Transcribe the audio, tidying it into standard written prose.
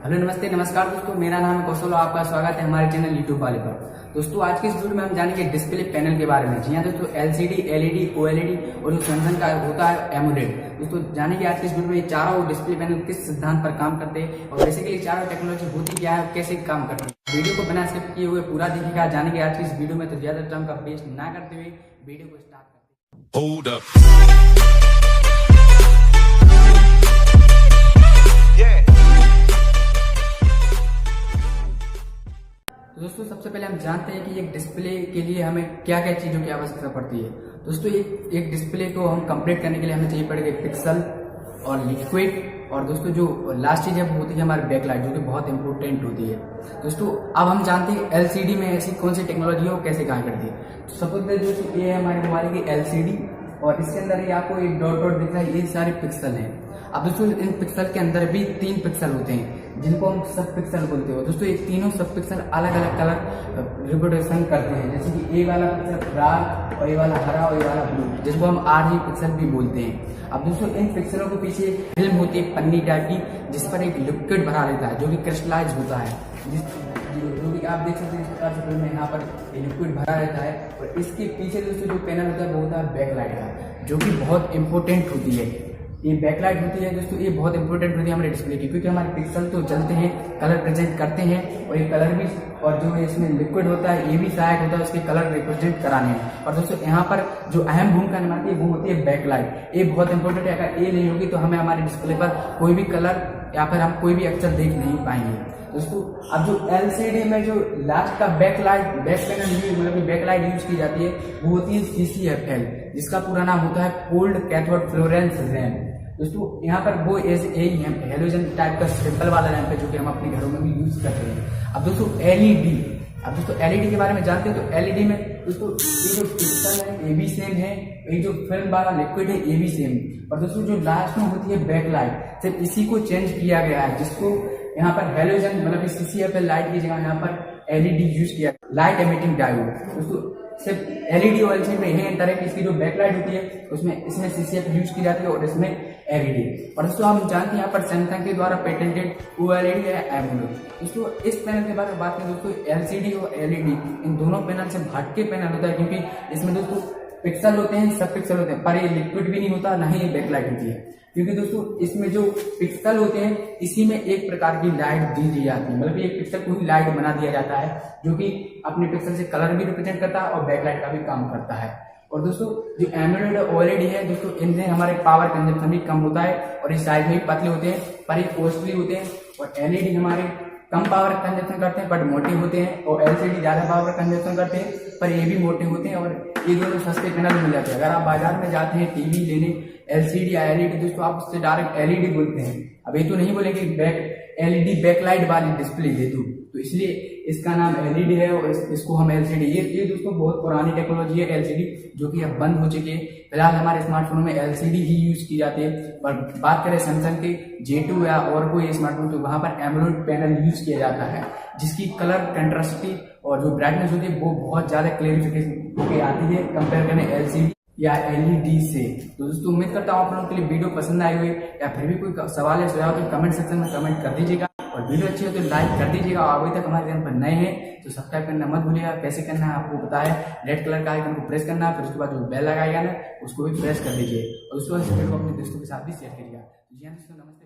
Hello नमस्ते नमस्कार दोस्तों, मेरा नाम है कौशल और आपका स्वागत है हमारे चैनल यूट्यूब वाले पर। दोस्तों आज की इस वीडियो में हम जानेंगे डिस्प्ले पैनल के बारे में। जी हाँ दोस्तों, एलसीडी, एलईडी, ओएलईडी और जो सैमसंग का होता है एमोलेड। दोस्तों जानेंगे आज की इस वीडियो में ये चारों डिस्प्ले पैनल किस सिद्धांत पर काम करते हैं और बेसिकली चारों टेक्नोलॉजी होती क्या है, कैसे काम करते हैं। वीडियो को बिना स्किप किए हुए पूरा देखिएगा। जानेंगे आज की इस वीडियो में, तो ज्यादा टाइम का वेस्ट ना करते हुए वीडियो को स्टार्ट करते हैं। Hold up. तो दोस्तों सबसे पहले हम जानते हैं कि एक डिस्प्ले के लिए हमें क्या क्या चीजों की आवश्यकता पड़ती है। दोस्तों एक डिस्प्ले को हम कंप्लीट करने के लिए हमें चाहिए पड़ेगा पिक्सल और लिक्विड, और दोस्तों जो लास्ट चीज है वो होती है हमारी बैकलाइट, जो कि बहुत इंपॉर्टेंट होती है। दोस्तों अब हम जानते हैं एलसीडी में ऐसी कौन सी टेक्नोलॉजी है और कैसे काम करती है। तो सपोज दोस्तों ये है हमारे मोबाइल की एलसीडी और इसके अंदर ये आपको एक डॉट डॉट दिख रहा है, ये सारे पिक्सल हैं। अब दोस्तों इन पिक्सल के अंदर भी 3 पिक्सल होते हैं जिनको हम सब पिक्सल बोलते हो। दोस्तों ये तीनों सब पिक्सल अलग अलग कलर रिप्रेजेंट करते हैं, जैसे कि ए वाला पिक्सल लाल और ये वाला हरा और ये वाला ब्लू, जिसको हम आरजी पिक्सल भी बोलते हैं। अब दोस्तों इन पिक्सलों के पीछे फिल्म होती है पन्नी टाइप की, जिस पर एक लिक्विड भरा रहता है जो कि क्रिस्टलाइज होता है, जो कि आप देख सकते हैं इस प्रकार से फिल्म में यहाँ पर लिक्विड भरा रहता है। और इसके पीछे दोस्तों जो पैनल होता है वो होता है बैकलाइट का, जो कि बहुत इंपॉर्टेंट होती है। ये बैकलाइट होती है दोस्तों, ये बहुत इंपॉर्टेंट होती है हमारे डिस्प्ले की, क्योंकि हमारे पिक्सल तो जलते हैं, कलर प्रेजेंट करते हैं, और ये कलर भी, और जो इसमें लिक्विड होता है ये भी सहायक होता है उसके कलर रिप्रेजेंट कराने में। और दोस्तों यहाँ पर जो अहम भूमिका निभाती है वो होती है बैकलाइट। ये बहुत इंपॉर्टेंट है, अगर ये नहीं होगी तो हमें हमारे डिस्प्ले पर कोई भी कलर या फिर हम कोई भी अक्षर देख नहीं पाएंगे। दोस्तों अब जो एलसीडी में जो लास्ट का बैक पैनल मतलब बैकलाइट यूज की जाती है वो होती है CCFL, जिसका पूरा नाम होता है कोल्ड कैथोड फ्लोरेंस लैंप। दोस्तों यहाँ पर वो यही हेलोजन टाइप का सिंपल वाला लैंप है जो कि हम अपने घरों में भी यूज करते हैं। अब दोस्तों एलईडी, अब दोस्तों एलईडी के बारे में जानते हैं। तो एलईडी में दोस्तों ये जो पिक्सल है ये भी सेम है, ये जो फिल्म वाला लिक्विड है ये भी सेम। और दोस्तों जो लास्ट में होती है बैकलाइट, सिर्फ इसी को चेंज किया गया है, जिसको यहाँ पर हेलोजन मतलब CCFL लाइट की जगह यहाँ पर एलईडी यूज किया, लाइट एमिटिंग डायोड। दोस्तों सिर्फ एलईडी और एलसीडी में यही अंतर है कि इसकी जो बैकलाइट होती है उसमें इसमें CCFL यूज की जाती है और इसमें एलईडी। और दोस्तों हम जानते हैं यहाँ पर सैमसंग के द्वारा पेटेंटेड OLED है एमोलेड। दोस्तों इस पैनल के बारे में बात करें दोस्तों, एलसीडी और एलईडी इन दोनों पैनल से हटके पैनल होता है, क्योंकि इसमें दोस्तों पिक्सल होते हैं, सब पिक्सल होते हैं, पर ये लिक्विड भी नहीं होता, ना ही ये बैकलाइट होती है। क्योंकि दोस्तों इसमें जो पिक्सल होते हैं इसी में एक प्रकार की लाइट दी जाती है, मतलब एक पिक्सल को ही लाइट बना दिया जाता है, जो कि अपने पिक्सल से कलर भी रिप्रेजेंट करता है और बैकलाइट का भी काम करता है। और दोस्तों जो एमोलेड और OLED है दोस्तों, इनसे हमारे पावर कंजप्शन भी कम होता है और इस साइज में भी पतले होते हैं, पर ये कॉस्टली होते हैं। और एलईडी हमारे कम पावर कंजप्शन करते हैं बट मोटे होते हैं, और एलसीडी ज्यादा पावर कंजप्शन करते हैं पर ये भी मोटे होते हैं, और ये दोनों सस्ते पैनल मिल जाते हैं। अगर आप बाजार में जाते हैं टीवी लेने एलसीडी या एलईडी, दोस्तों आप उससे डायरेक्ट एलईडी बोलते हैं। अब ये तो नहीं बोलेंगे एलईडी बैकलाइट वाली डिस्प्ले दे दूं, तो इसलिए इसका नाम एलईडी है और इसको हम एलसीडी, ये दोस्तों बहुत पुरानी टेक्नोलॉजी है एलसीडी, जो कि अब बंद हो चुकी है। फिलहाल हमारे स्मार्टफोन में एलसीडी ही यूज की जाती है। पर बात करें सैमसंग के J2 या और कोई स्मार्टफोन, तो वहां पर एमोलेड पैनल यूज किया जाता है, जिसकी कलर कंट्रास्टी और जो ब्राइटनेस होती है वो बहुत ज्यादा क्लियरिफिकेशन होकर आती है कंपेयर करें एलसीडी या एलईडी से। तो दोस्तों उम्मीद करता हूँ आप लोगों के लिए वीडियो पसंद आई हुई, या फिर भी कोई सवाल या सुझाव तो कमेंट सेक्शन में कमेंट कर दीजिएगा, और वीडियो अच्छी हो तो लाइक कर दीजिएगा। और अभी तक हमारे चैनल पर नए हैं तो सब्सक्राइब करना मत भूलिएगा। कैसे करना है आपको पता है, रेड कलर का आइकन को प्रेस करना है, फिर उसके बाद जो बेल लगाएगा ना उसको भी प्रेस कर दीजिए, और उसको अपने दोस्तों के साथ भी शेयर करिएगा। जी हाँ दोस्तों, नमस्ते।